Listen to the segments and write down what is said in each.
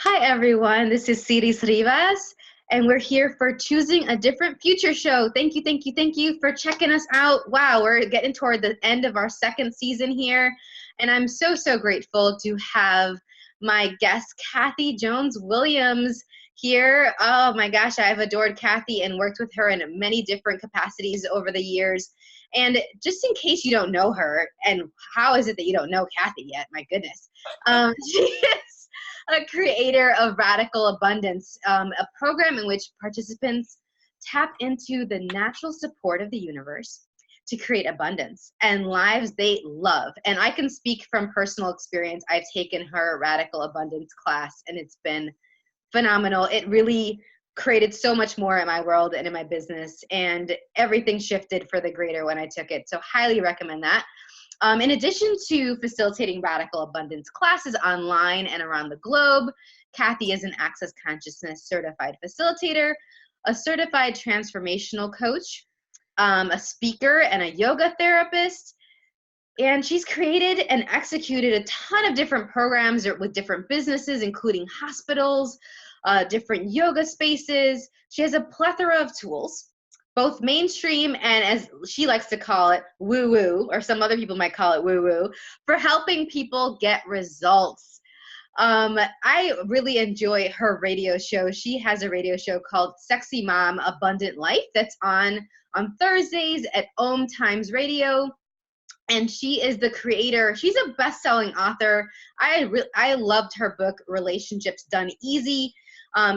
Hi, everyone. This is Siris Rivas, and we're here for Choosing a Different Future show. Thank you for checking us out. Wow, we're getting toward the end of our second season here, and I'm so grateful to have my guest, Kathy Jones-Williams, here. Oh my gosh, I've adored Kathy and worked with her in many different capacities over the years. And just in case you don't know her, and how is it that you don't know Kathy yet? My goodness. She is a creator of Radical Abundance, a program in which participants tap into the natural support of the universe to create abundance and lives they love. And I can speak from personal experience. I've taken her Radical Abundance class, and it's been phenomenal. It really created so much more in my world and in my business, and everything shifted for the greater when I took it. So highly recommend that. In addition to facilitating Radical Abundance classes online and around the globe, Kathy is an Access Consciousness certified facilitator, a certified transformational coach, a speaker, and a yoga therapist. And she's created and executed a ton of different programs with different businesses, including hospitals, different yoga spaces. She has a plethora of tools, both mainstream and, as she likes to call it, woo-woo, or some other people might call it woo-woo, for helping people get results. I really enjoy her radio show. She has a radio show called Sexy Mom Abundant Life that's on Thursdays at Om Times Radio. And she is the creator. She's a best-selling author. I loved her book, Relationships Done Easy.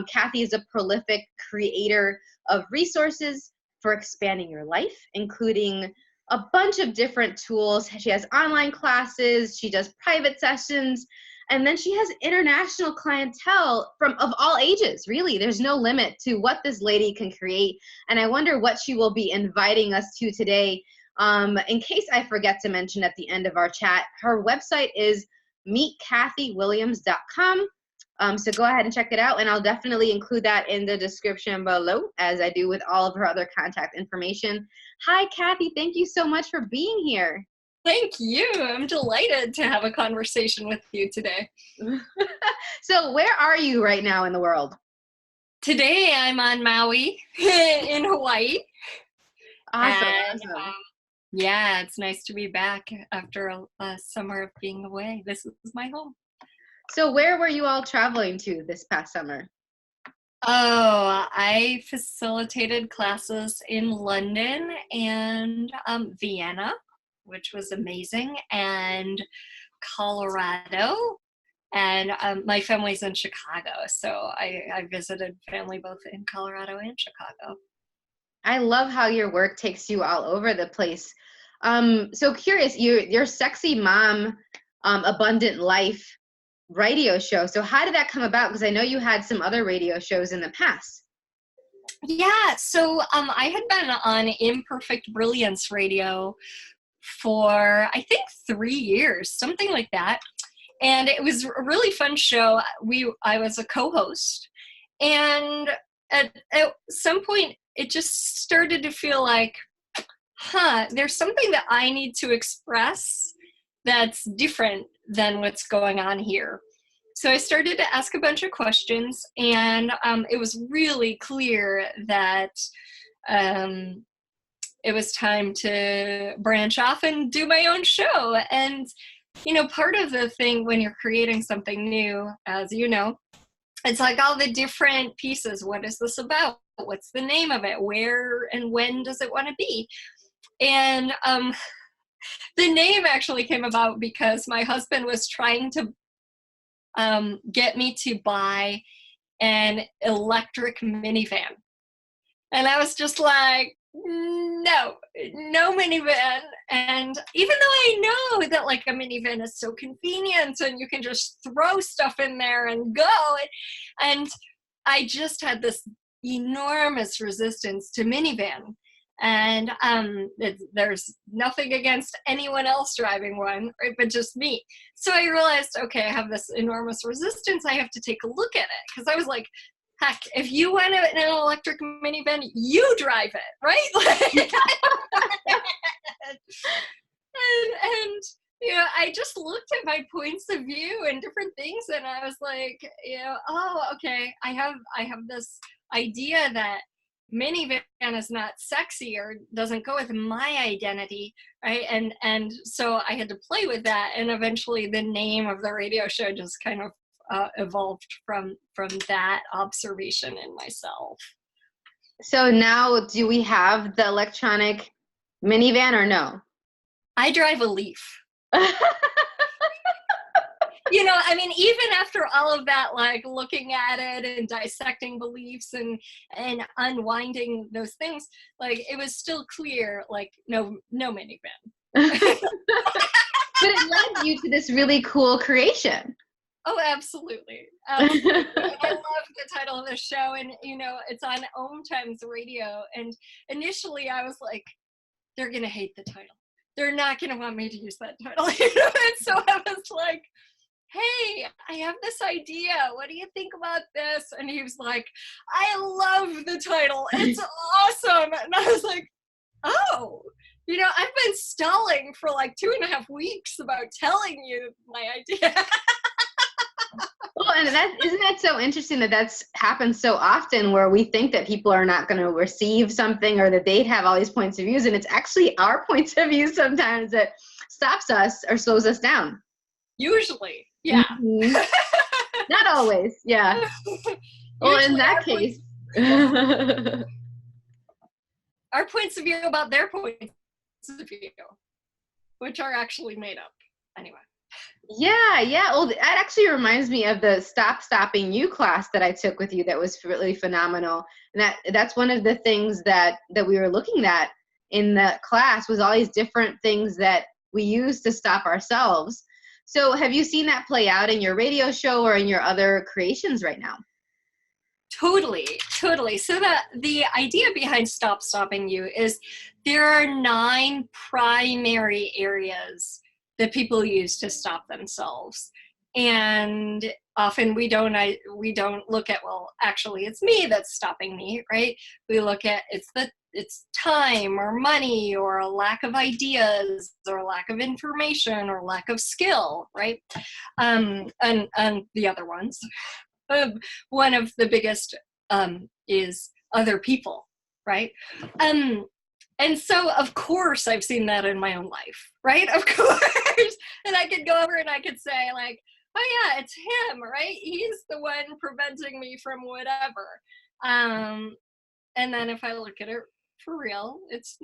Kathy is a prolific creator of resources for expanding your life, including a bunch of different tools. She has online classes, she does private sessions, and then she has international clientele of all ages, really. There's no limit to what this lady can create, and I wonder what she will be inviting us to today. In case I forget to mention at the end of our chat, her website is meetkathywilliams.com. So go ahead and check it out, and I'll definitely include that in the description below, as I do with all of her other contact information. Hi, Kathy. Thank you so much for being here. Thank you. I'm delighted to have a conversation with you today. So where are you right now in the world? Today I'm on Maui in Hawaii. Awesome. Yeah, it's nice to be back after a summer of being away. This is my home. So where were you all traveling to this past summer? Oh, I facilitated classes in London and Vienna, which was amazing, and Colorado, and my family's in Chicago, so I visited family both in Colorado and Chicago. I love how your work takes you all over the place. So curious, your Sexy Mom Abundant Life radio show. So how did that come about? Because I know you had some other radio shows in the past. Yeah, so I had been on Imperfect Brilliance Radio for, I think, 3 years, something like that. And it was a really fun show. I was a co-host. And at some point, it just started to feel like, there's something that I need to express that's different than what's going on here. So I started to ask a bunch of questions, and it was really clear that it was time to branch off and do my own show. And, part of the thing when you're creating something new, as you know, it's like all the different pieces. What is this about? What's the name of it? Where and when does it want to be? And the name actually came about because my husband was trying to get me to buy an electric minivan. And I was just like, no minivan. And even though I know that like a minivan is so convenient and you can just throw stuff in there and go, and I just had this enormous resistance to minivan. And there's nothing against anyone else driving one, right, but just me. So I realized, okay, I have this enormous resistance. I have to take a look at it, because I was like, heck, if you want an electric minivan, you drive it, right? and I just looked at my points of view and different things, and I was like, oh, okay, I have this idea that minivan is not sexy or doesn't go with my identity, right? And so I had to play with that, and eventually the name of the radio show just kind of evolved from that observation in myself. So now, do we have the electronic minivan or no? I drive a Leaf. I mean, even after all of that, like looking at it and dissecting beliefs and unwinding those things, like it was still clear, like no minivan. But it led you to this really cool creation. Oh, absolutely. Absolutely. I love the title of the show, and it's on Om Times Radio. And initially I was like, they're gonna hate the title. They're not gonna want me to use that title. And so I was like, hey, I have this idea. What do you think about this? And he was like, I love the title. It's awesome. And I was like, oh, I've been stalling for like 2.5 weeks about telling you my idea. Well, and isn't that so interesting that that's happened so often, where we think that people are not going to receive something, or that they'd have all these points of views, and it's actually our points of view sometimes that stops us or slows us down. Usually, yeah. Mm-hmm. Not always, yeah. Well, in that case, our points of view about their points of view, which are actually made up anyway. Yeah. Well, that actually reminds me of the Stopping You class that I took with you. That was really phenomenal. And that's one of the things that we were looking at in the class, was all these different things that we use to stop ourselves. So have you seen that play out in your radio show or in your other creations right now? Totally. So the idea behind Stopping You is there are 9 primary areas that people use to stop themselves. And often we don't look at, well, actually it's me that's stopping me, right? We look at it's time or money or a lack of ideas or a lack of information or lack of skill, right? And the other ones. One of the biggest is other people, right? And so, of course, I've seen that in my own life, right? Of course. And I could go over and I could say, like, oh, yeah, it's him, right? He's the one preventing me from whatever. And then if I look at it for real, it's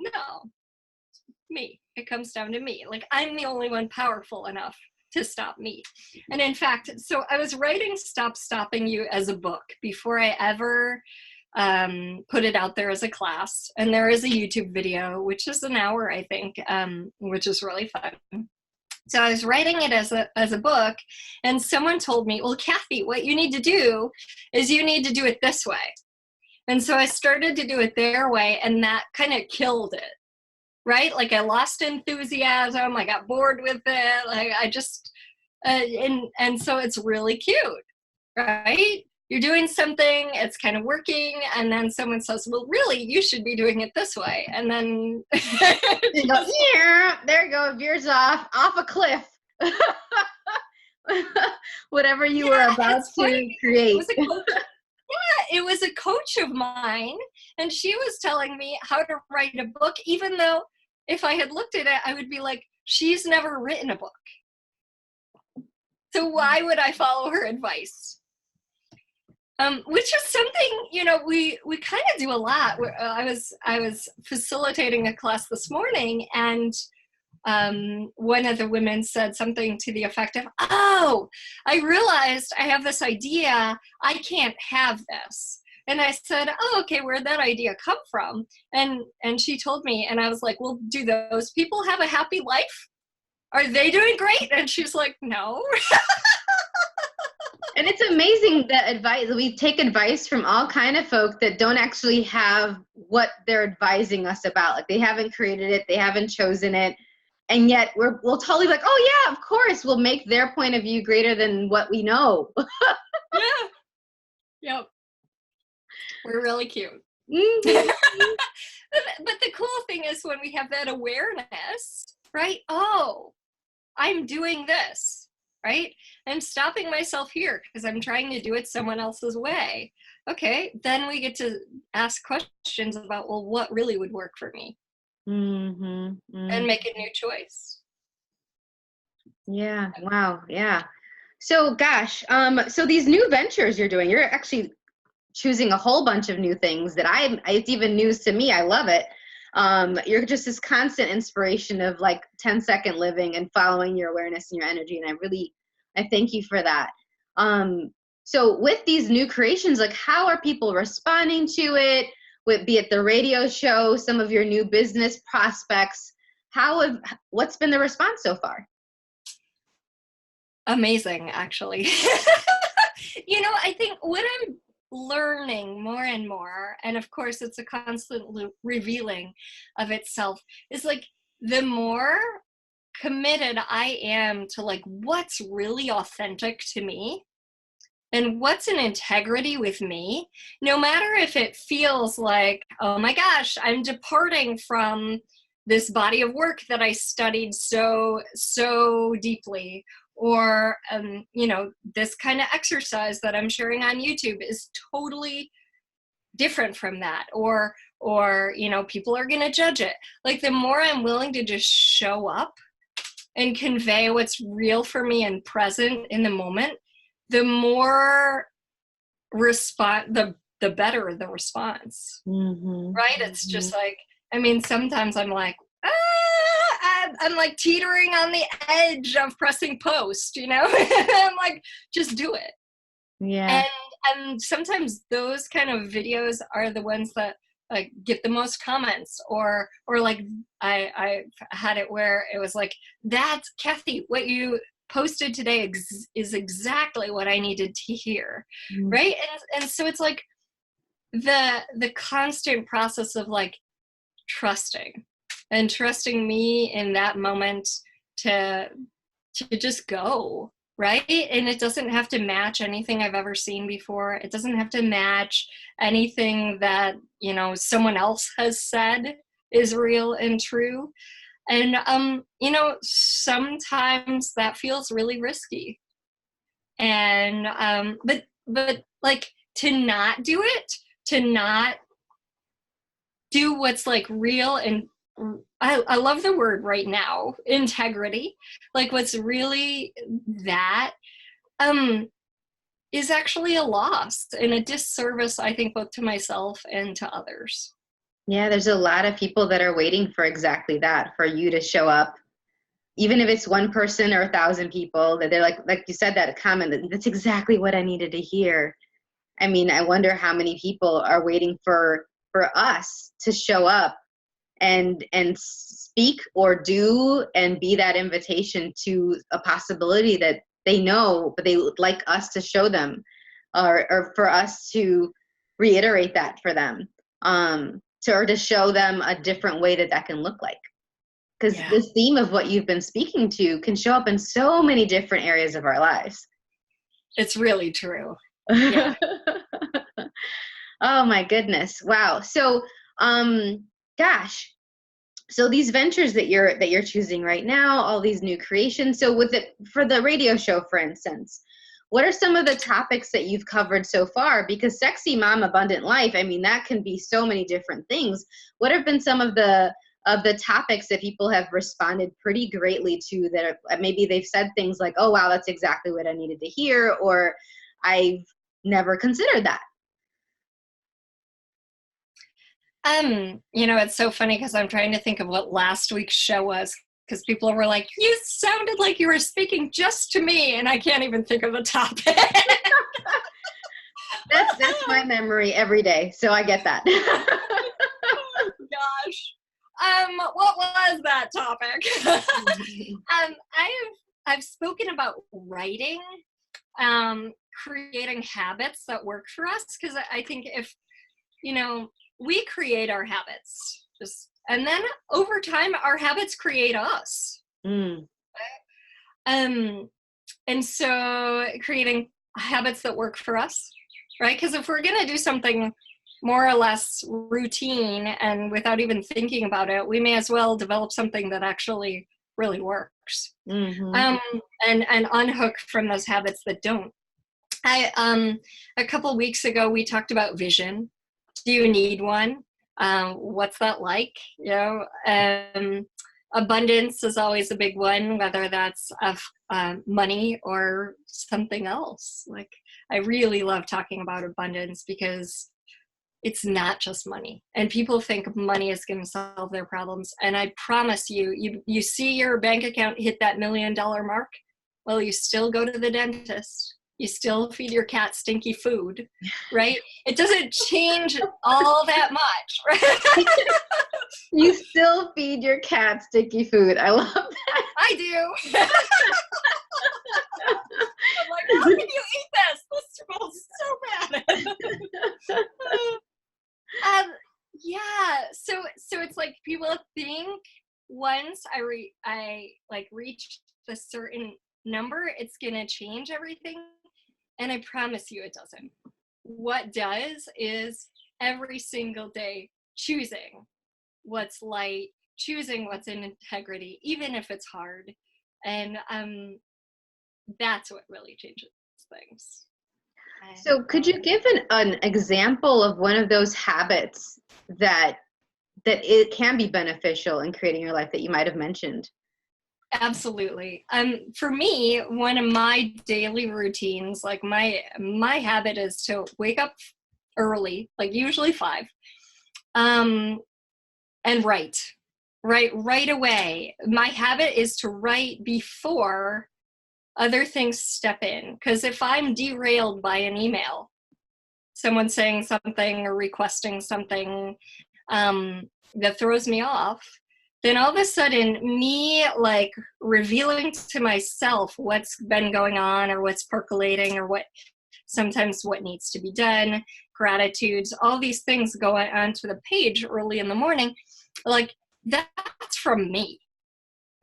me. It comes down to me. Like, I'm the only one powerful enough to stop me. And in fact, so I was writing Stopping You as a book before I ever put it out there as a class. And there is a YouTube video, which is an hour, I think, which is really fun. So I was writing it as a book, and someone told me, well, Kathy, what you need to do is you need to do it this way. And so I started to do it their way, and that kind of killed it, right? Like I lost enthusiasm, I got bored with it, like I just, and so it's really cute, right? You're doing something, it's kind of working, and then someone says, well, really, you should be doing it this way. And then you go, yeah, there you go, veers off a cliff. Whatever you were about to create. It was a coach of mine, and she was telling me how to write a book, even though if I had looked at it, I would be like, she's never written a book. So why would I follow her advice? Which is something, we kind of do a lot. I was facilitating a class this morning, and one of the women said something to the effect of, oh, I realized I have this idea. I can't have this. And I said, oh, okay, where'd that idea come from? And she told me, and I was like, well, do those people have a happy life? Are they doing great? And she's like, no. And it's amazing that we take advice from all kind of folk that don't actually have what they're advising us about. Like they haven't created it, they haven't chosen it. And yet we'll totally be like, oh yeah, of course, we'll make their point of view greater than what we know. Yeah. Yep. We're really cute. Mm-hmm. But the cool thing is when we have that awareness, right? Oh, I'm doing this, right? I'm stopping myself here because I'm trying to do it someone else's way. Okay, then we get to ask questions about, well, what really would work for me? And make a new choice. Yeah. Wow. Yeah. So gosh, so these new ventures you're doing, you're actually choosing a whole bunch of new things that it's even news to me. I love it. You're just this constant inspiration of like 10-second living and following your awareness and your energy. And I thank you for that. So with these new creations, like how are people responding to it? Be it the radio show, some of your new business prospects, what's been the response so far? Amazing, actually. I think what I'm learning more and more, and of course it's a constant revealing of itself, is like the more committed I am to like what's really authentic to me and what's in integrity with me, no matter if it feels like, oh my gosh, I'm departing from this body of work that I studied so deeply, or this kind of exercise that I'm sharing on YouTube is totally different from that, or people are going to judge it. Like the more I'm willing to just show up and convey what's real for me and present in the moment, the more the better the response. Right? It's just like, sometimes I'm like, I'm like teetering on the edge of pressing post, I'm like, just do it. Yeah. And sometimes those kind of videos are the ones that like get the most comments, or like I had it where it was like, that's Kathy, what you posted today is exactly what I needed to hear. Right? And so it's like the constant process of like trusting me in that moment to just go, right? And it doesn't have to match anything I've ever seen before. It doesn't have to match anything that, someone else has said is real and true. And, sometimes that feels really risky. And, but like to not do it, to not do what's like real, and I love the word right now, integrity, like what's really that, is actually a loss and a disservice, I think, both to myself and to others. Yeah, there's a lot of people that are waiting for exactly that, for you to show up, even if it's one person or 1,000 people, that they're like you said, that comment, that's exactly what I needed to hear. I wonder how many people are waiting for us to show up and speak or do and be that invitation to a possibility that they know, but they would like us to show them, or for us to reiterate that for them, or to show them a different way that can look like. Because this theme of what you've been speaking to can show up in so many different areas of our lives. It's really true. Yeah. Oh my goodness. Wow. So, gosh, so these ventures that you're choosing right now, all these new creations. So for the radio show, for instance, what are some of the topics that you've covered so far? Because Sexy Mom Abundant Life, that can be so many different things. What have been some of the topics that people have responded pretty greatly to, that maybe they've said things like, oh, wow, that's exactly what I needed to hear, or I've never considered that? It's so funny because I'm trying to think of what last week's show was, because people were like, you sounded like you were speaking just to me, and I can't even think of the topic. That's my memory every day, so I get that. Oh gosh. What was that topic? I've spoken about writing, creating habits that work for us, because I think if we create our habits, and then over time our habits create us. And so creating habits that work for us, right? Because if we're going to do something more or less routine and without even thinking about it, we may as well develop something that actually really works. works, Mm-hmm. and unhook from those habits that don't. A couple weeks ago, we talked about vision. Do you need one? What's that like? You know, abundance is always a big one, whether that's of money or something else. Like, I really love talking about abundance because it's not just money. And people think money is going to solve their problems. And I promise you, you see your bank account hit that $1 million mark. Well, you still go to the dentist. You still feed your cat stinky food, right? It doesn't change all that much, right? You still feed your cat sticky food. I love that. I do. I'm like, how can you eat this? This smells so bad. Yeah. So it's like people think once I like reach a certain number, it's gonna change everything. And I promise you it doesn't. What does is every single day choosing what's light, choosing what's in integrity, even if it's hard. And that's what really changes things. So could you give an example of one of those habits that it can be beneficial in creating your life that you might have mentioned? Absolutely. For me, one of my daily routines, like my habit is to wake up early, like usually 5, and write right away. My habit is to write before other things step in. Because if I'm derailed by an email, someone saying something or requesting something that throws me off, then all of a sudden me like revealing to myself what's been going on or what's percolating or what needs to be done, gratitudes, all these things go onto the page early in the morning, like that's from me,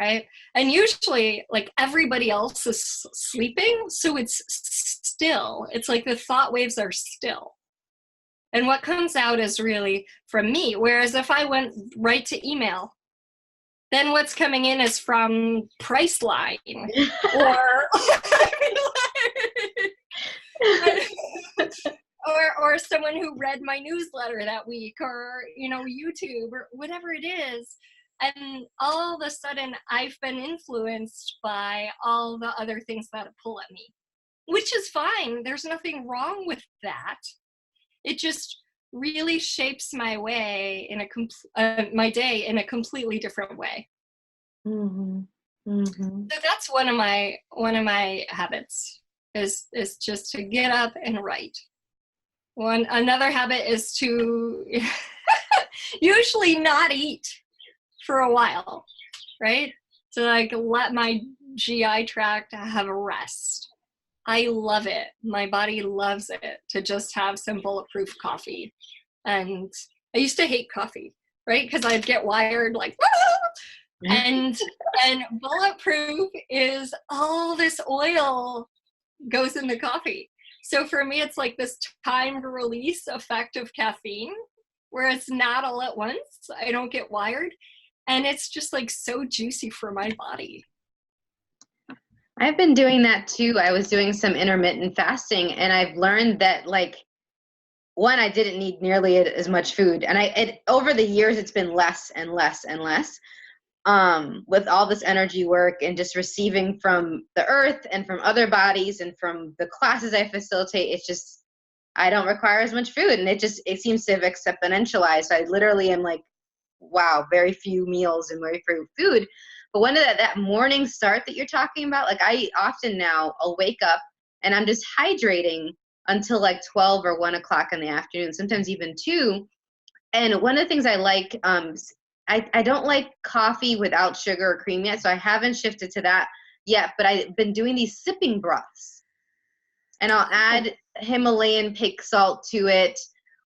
right? And usually like everybody else is sleeping, so it's still, it's like the thought waves are still. And what comes out is really from me. Whereas if I went right to email, then what's coming in is from Priceline or or someone who read my newsletter that week, or YouTube or whatever it is. And all of a sudden I've been influenced by all the other things that pull at me, which is fine. There's nothing wrong with that. It just really shapes my way in my day in a completely different way. Mm-hmm. Mm-hmm. So that's one of my habits is just to get up and write. Another habit is to usually not eat for a while, right? To like let my GI tract have a rest. I love it. My body loves it to just have some bulletproof coffee. And I used to hate coffee, right? Because I'd get wired like, and bulletproof is all this oil goes in the coffee. So for me, it's like this timed release effect of caffeine where it's not all at once. I don't get wired. And it's just like so juicy for my body. I've been doing that too. I was doing some intermittent fasting, and I've learned that like, one, I didn't need nearly as much food. And over the years, it's been less and less and less. With all this energy work and just receiving from the earth and from other bodies and from the classes I facilitate, it's just, I don't require as much food. And it seems to have exponentialized. I literally am like, wow, very few meals and very few food. But when that morning start that you're talking about, like I often now I'll wake up and I'm just hydrating until like 12 or 1 o'clock in the afternoon, sometimes even 2. And one of the things I like, I don't like coffee without sugar or cream yet, so I haven't shifted to that yet, but I've been doing these sipping broths. And I'll add Himalayan pink salt to it,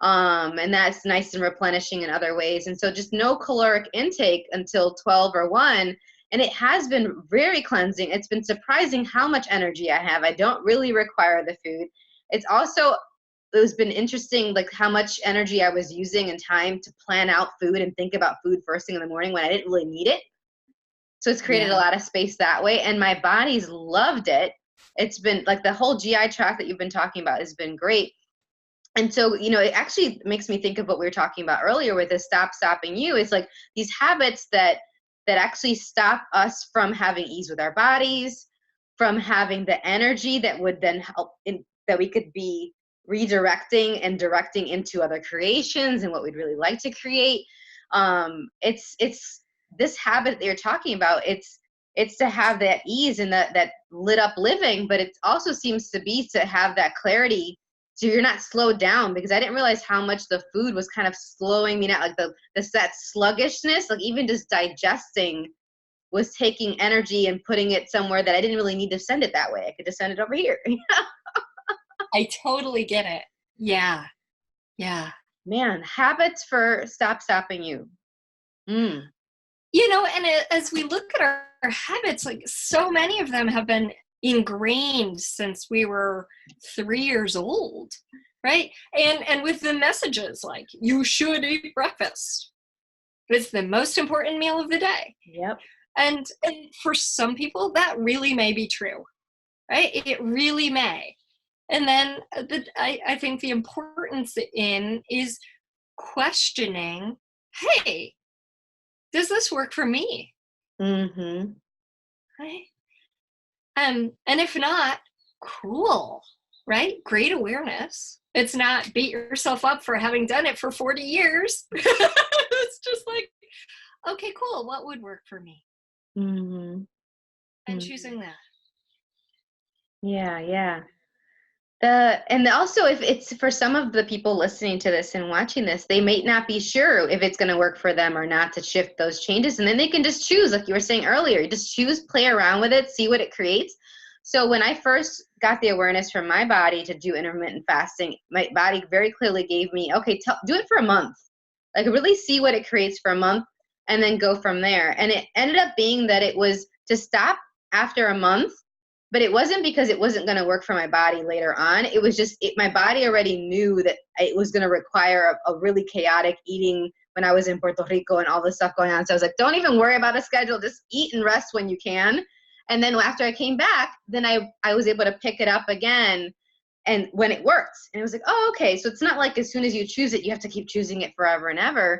and that's nice and replenishing in other ways. And so just no caloric intake until 12 or 1, and it has been very cleansing. It's been surprising how much energy I have. I don't really require the food. It's been interesting, like how much energy I was using and time to plan out food and think about food first thing in the morning when I didn't really need it. So it's created a lot of space that way. And my body's loved it. It's been like the whole GI tract that you've been talking about has been great. And so, you know, it actually makes me think of what we were talking about earlier with the stopping you. It's like these habits that actually stop us from having ease with our bodies, from having the energy that would then help that we could be redirecting and directing into other creations and what we'd really like to create. It's this habit that you're talking about. It's to have that ease and that lit up living, but it also seems to be to have that clarity, so you're not slowed down, because I didn't realize how much the food was kind of slowing me down, like that sluggishness, like even just digesting was taking energy and putting it somewhere that I didn't really need to send it that way. I could just send it over here. I totally get it. Yeah. Yeah. Man, habits for stopping you. You know, and as we look at our habits, like so many of them have been ingrained since we were 3 years old, right? And with the messages like, you should eat breakfast. It's the most important meal of the day. Yep. And for some people, that really may be true, right? It really may. And then I think the importance in is questioning, hey, does this work for me? Mm-hmm. Right? And if not, cool, right? Great awareness. It's not beat yourself up for having done it for 40 years. It's just like, okay, cool. What would work for me? Mm-hmm. And choosing that. Yeah. And also, if it's for some of the people listening to this and watching this, they may not be sure if it's going to work for them or not to shift those changes. And then they can just choose, like you were saying earlier, just choose, play around with it, see what it creates. So when I first got the awareness from my body to do intermittent fasting, my body very clearly gave me, okay, do it for a month. Like really see what it creates for a month and then go from there. And it ended up being that it was to stop after a month. But it wasn't because it wasn't going to work for my body later on. It was just my body already knew that it was going to require a really chaotic eating when I was in Puerto Rico and all this stuff going on. So I was like, don't even worry about a schedule. Just eat and rest when you can. And then after I came back, then I was able to pick it up again, and when it worked. And it was like, oh, okay. So it's not like as soon as you choose it, you have to keep choosing it forever and ever.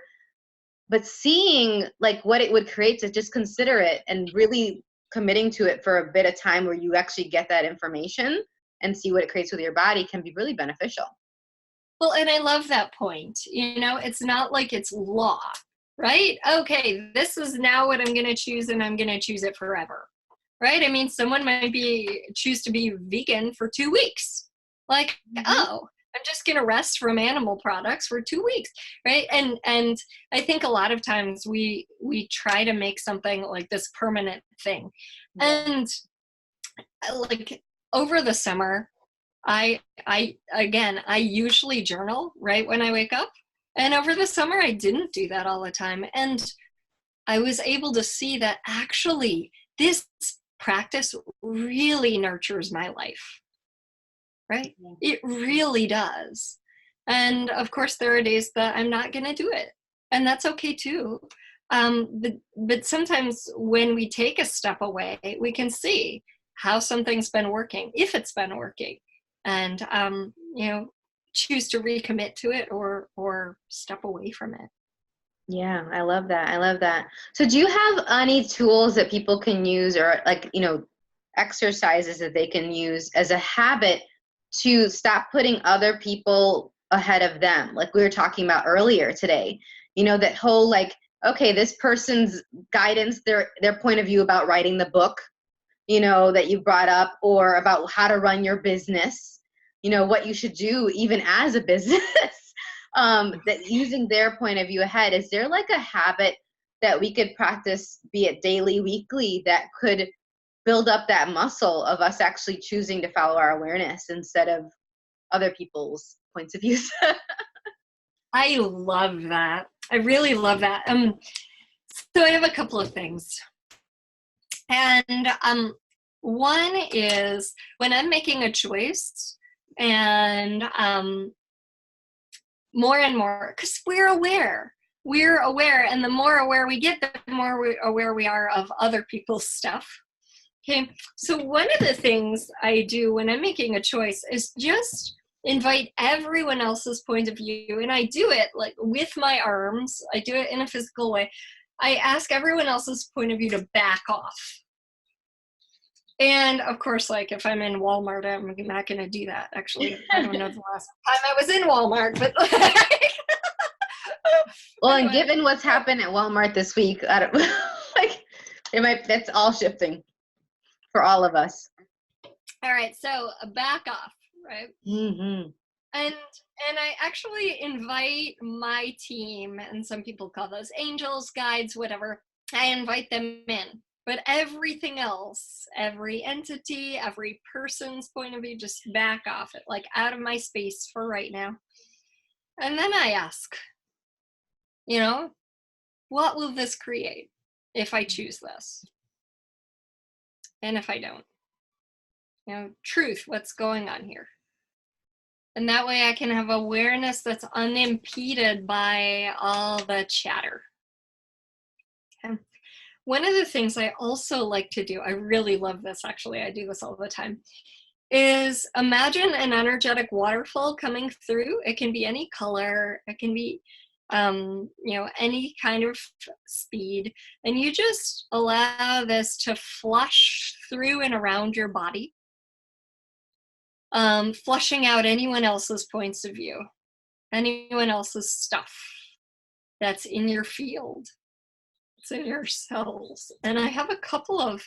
But seeing like what it would create, to just consider it and really committing to it for a bit of time where you actually get that information and see what it creates with your body can be really beneficial. Well, and I love that point. You know, it's not like it's law, right? Okay, this is now what I'm going to choose, and I'm going to choose it forever, right? I mean, someone might choose to be vegan for 2 weeks. Like, oh, I'm just going to rest from animal products for 2 weeks, right? And I think a lot of times we try to make something like this permanent thing. And like over the summer, I usually journal right when I wake up. And over the summer, I didn't do that all the time. And I was able to see that actually this practice really nurtures my life. Right? It really does. And of course, there are days that I'm not going to do it. And that's okay too. But sometimes when we take a step away, we can see how something's been working, if it's been working, and, you know, choose to recommit to it or step away from it. Yeah, I love that. So do you have any tools that people can use, or like, you know, exercises that they can use as a habit to stop putting other people ahead of them? Like we were talking about earlier today, you know, that whole like, okay, this person's guidance, their point of view about writing the book, you know, that you brought up, or about how to run your business, you know, what you should do even as a business, that using their point of view ahead. Is there like a habit that we could practice, be it daily, weekly, that could build up that muscle of us actually choosing to follow our awareness instead of other people's points of views? I love that. I really love that. So I have a couple of things. And one is when I'm making a choice, and more and more, because we're aware, we're aware, and the more aware we get, the more aware we are of other people's stuff. Okay, so one of the things I do when I'm making a choice is just invite everyone else's point of view, and I do it like with my arms. I do it in a physical way. I ask everyone else's point of view to back off. And of course, like if I'm in Walmart, I'm not going to do that. Actually, I don't know the last time I was in Walmart, but well, anyway. And given what's happened at Walmart this week, I don't like that's all shifting for all of us. All right, so back off, right? Mm-hmm. And I actually invite my team, and some people call those angels, guides, whatever. I invite them in. But everything else, every entity, every person's point of view, just back off it, like out of my space for right now. And then I ask, what will this create if I choose this? And if I don't? Truth, what's going on here? And that way I can have awareness that's unimpeded by all the chatter. Okay. One of the things I also like to do, I really love this actually, I do this all the time, is imagine an energetic waterfall coming through. It can be any color, it can be, any kind of speed, and you just allow this to flush through and around your body, flushing out anyone else's points of view, anyone else's stuff that's in your field. It's in your cells. And I have a couple of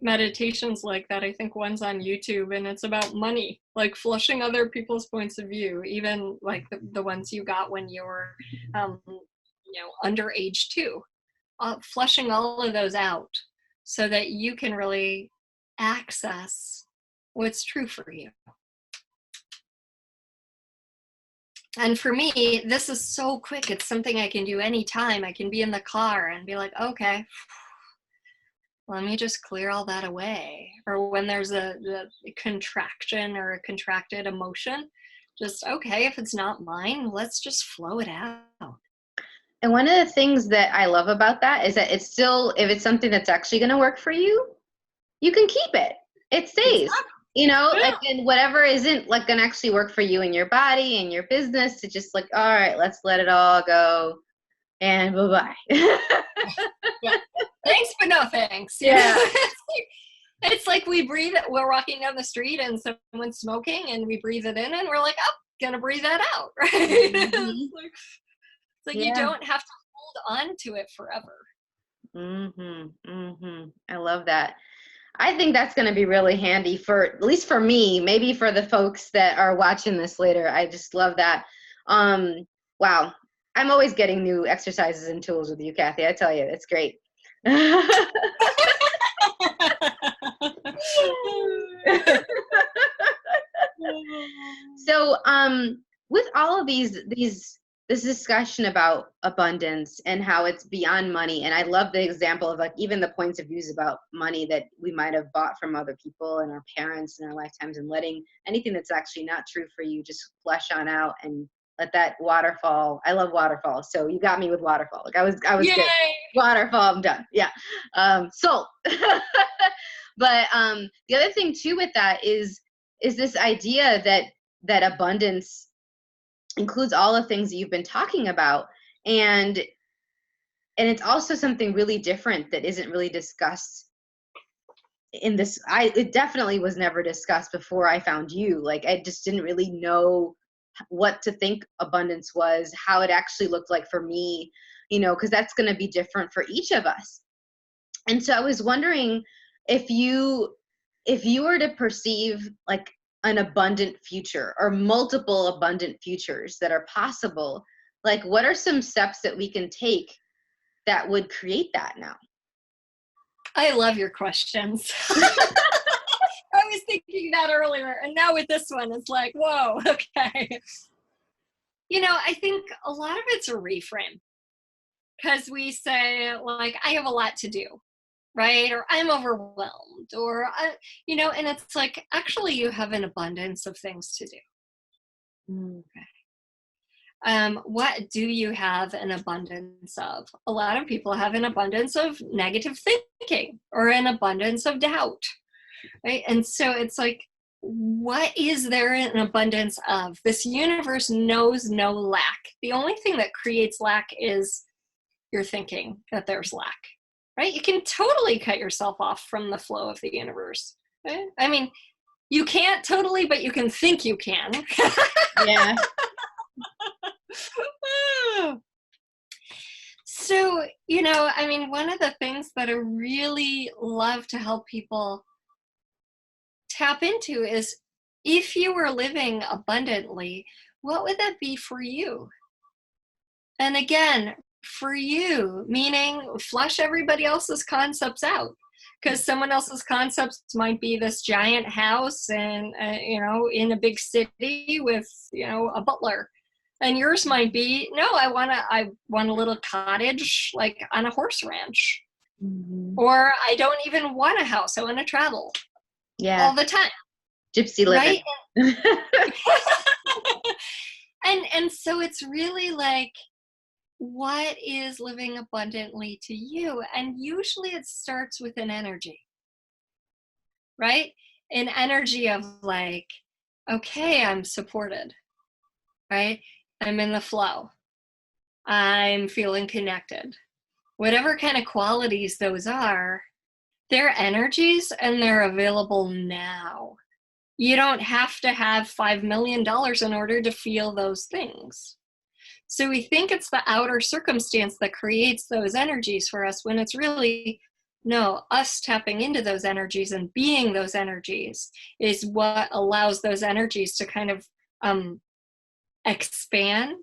meditations like that. I think one's on YouTube, and it's about money, like flushing other people's points of view, even like the ones you got when you were, under age 2, flushing all of those out so that you can really access what's true for you. And for me, this is so quick. It's something I can do anytime. I can be in the car and be like, okay, let me just clear all that away. Or when there's a contraction or a contracted emotion, just, okay, if it's not mine, let's just flow it out. And one of the things that I love about that is that it's still, if it's something that's actually going to work for you, you can keep it. It stays. Exactly. Yeah. And whatever isn't like gonna actually work for you and your body and your business, to just like, all right, let's let it all go and bye-bye. Yeah. Thanks, but no thanks. Yeah. It's like we breathe it. We're walking down the street and someone's smoking, and we breathe it in, and we're like, oh, gonna breathe that out, right? Mm-hmm. It's like you don't have to hold on to it forever. I love that. I think that's going to be really handy for, at least for me, maybe for the folks that are watching this later. I just love that. Wow. I'm always getting new exercises and tools with you, Kathy. I tell you, it's great. So, with all of this discussion about abundance and how it's beyond money, and I love the example of like even the points of views about money that we might have bought from other people and our parents in our lifetimes, and letting anything that's actually not true for you just flush on out and let that waterfall. I love waterfalls, so you got me with waterfall. Like I was Yay! good. Waterfall, I'm done. Yeah. Sold. But the other thing too with that is this idea that abundance includes all the things that you've been talking about, and it's also something really different that isn't really discussed in this. It definitely was never discussed before I found you. Like I just didn't really know what to think abundance was, how it actually looked like for me, because that's going to be different for each of us. And so I was wondering if you were to perceive like an abundant future or multiple abundant futures that are possible, like what are some steps that we can take that would create that now? I love your questions. I was thinking that earlier, and now with this one, it's like, whoa, okay. I think a lot of it's a reframe, because we say like, I have a lot to do. Right? Or I'm overwhelmed, or, and it's like, actually you have an abundance of things to do. Okay. What do you have an abundance of? A lot of people have an abundance of negative thinking or an abundance of doubt, right? And so it's like, what is there an abundance of? This universe knows no lack. The only thing that creates lack is your thinking that there's lack, right? You can totally cut yourself off from the flow of the universe. Right? I mean, you can't totally, but you can think you can. Yeah. So, you know, I mean, one of the things that I really love to help people tap into is, if you were living abundantly, what would that be for you? And again, for you, meaning flush everybody else's concepts out, because someone else's concepts might be this giant house and, you know, in a big city with, you know, a butler. And yours might be, no, I want a little cottage, like on a horse ranch. Mm-hmm. Or I don't even want a house. I want to travel all the time. Gypsy living. Right? And so it's really like, what is living abundantly to you? And usually it starts with an energy, right? An energy of like, okay, I'm supported, right? I'm in the flow. I'm feeling connected. Whatever kind of qualities those are, they're energies and they're available now. You don't have to have $5 million in order to feel those things. So we think it's the outer circumstance that creates those energies for us, when it's really, no, us tapping into those energies and being those energies is what allows those energies to kind of expand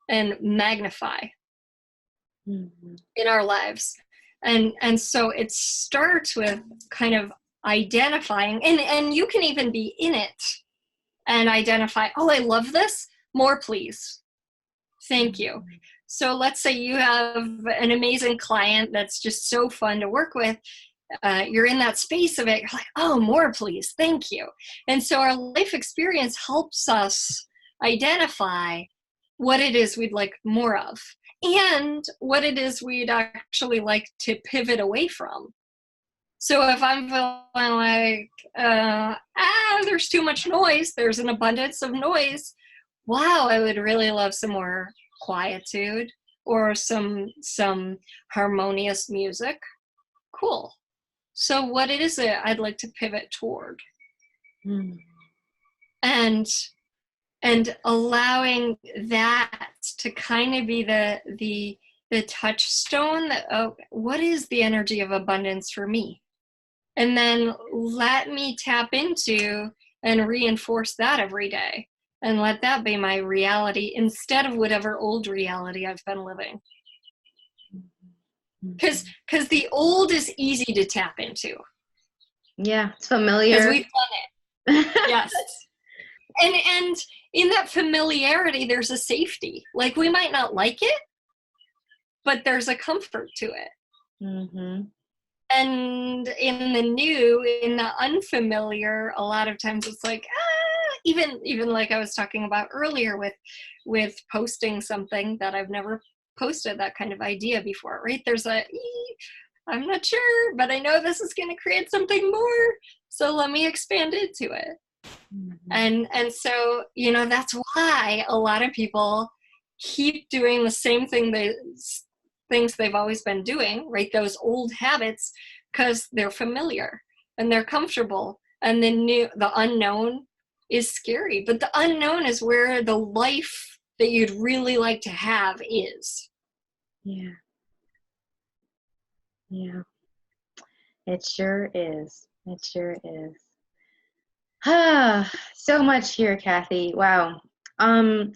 and magnify in our lives. And so it starts with kind of identifying, and you can even be in it and identify, oh, I love this, more please. Thank you. So let's say you have an amazing client that's just so fun to work with. You're in that space of it. You're like, oh, more please. Thank you. And so our life experience helps us identify what it is we'd like more of and what it is we'd actually like to pivot away from. So if I'm feeling like, there's too much noise, there's an abundance of noise, wow, I would really love some more quietude or some harmonious music. Cool. So what is it I'd like to pivot toward? And allowing that to kind of be the touchstone that, oh, what is the energy of abundance for me? And then let me tap into and reinforce that every day. And let that be my reality instead of whatever old reality I've been living. Because the old is easy to tap into. Yeah, it's familiar. Because we've done it. Yes. And in that familiarity, there's a safety. Like, we might not like it, but there's a comfort to it. Mm-hmm. And in the new, in the unfamiliar, a lot of times it's like, even like I was talking about earlier with posting something that I've never posted that kind of idea before, right? There's I'm not sure, but I know this is going to create something more, so let me expand into it. Mm-hmm. And so, you know, that's why a lot of people keep doing the same things they've always been doing, right? Those old habits, because they're familiar and they're comfortable, and the unknown is scary, but the unknown is where the life that you'd really like to have is. Yeah. It sure is. So much here, Kathy. Wow. I'm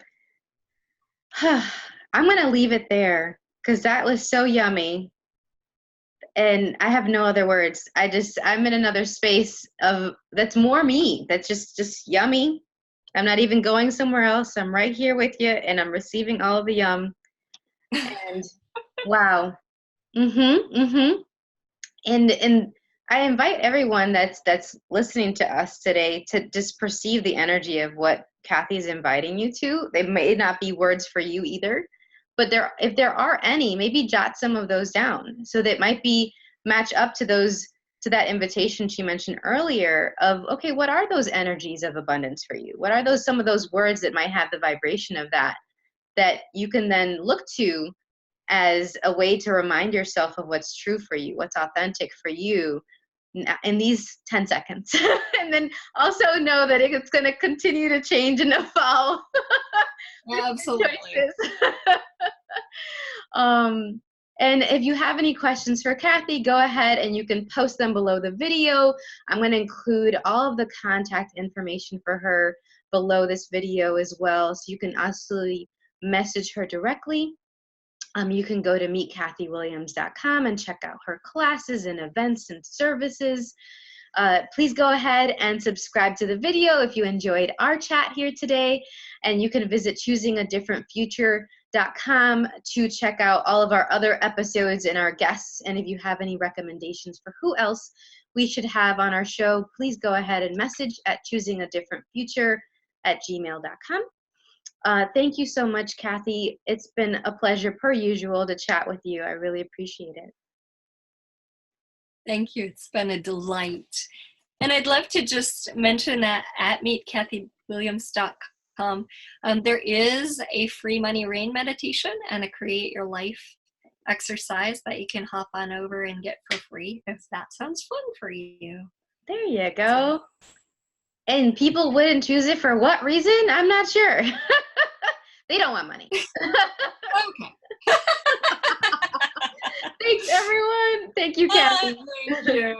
gonna leave it there because that was so yummy. And I have no other words. I'm in another space that's more me. That's just yummy. I'm not even going somewhere else. I'm right here with you, and I'm receiving all of the yum. And wow. And I invite everyone that's listening to us today to just perceive the energy of what Kathy's inviting you to. They may not be words for you either, but if there are any, maybe jot some of those down so that might be match up to that invitation she mentioned earlier of, okay, what are those energies of abundance for you? What are some of those words that might have the vibration of that you can then look to as a way to remind yourself of what's true for you, what's authentic for you in these 10 seconds. And then also know that it's going to continue to change and evolve. Absolutely. And if you have any questions for Kathy, go ahead and you can post them below the video. I'm going to include all of the contact information for her below this video as well, so you can absolutely message her directly. You can go to meetkathywilliams.com and check out her classes and events and services. Please go ahead and subscribe to the video if you enjoyed our chat here today. And you can visit choosingadifferentfuture.com to check out all of our other episodes and our guests. And if you have any recommendations for who else we should have on our show, please go ahead and message at choosingadifferentfuture@gmail.com. Thank you so much, Kathy. It's been a pleasure, per usual, to chat with you. I really appreciate it. Thank you. It's been a delight. And I'd love to just mention that at meetkathywilliams.com, there is a free money rain meditation and a create your life exercise that you can hop on over and get for free if that sounds fun for you. There you go. And people wouldn't choose it for what reason? I'm not sure. They don't want money. Okay. Thanks, everyone. Thank you, Kathy. Thank you.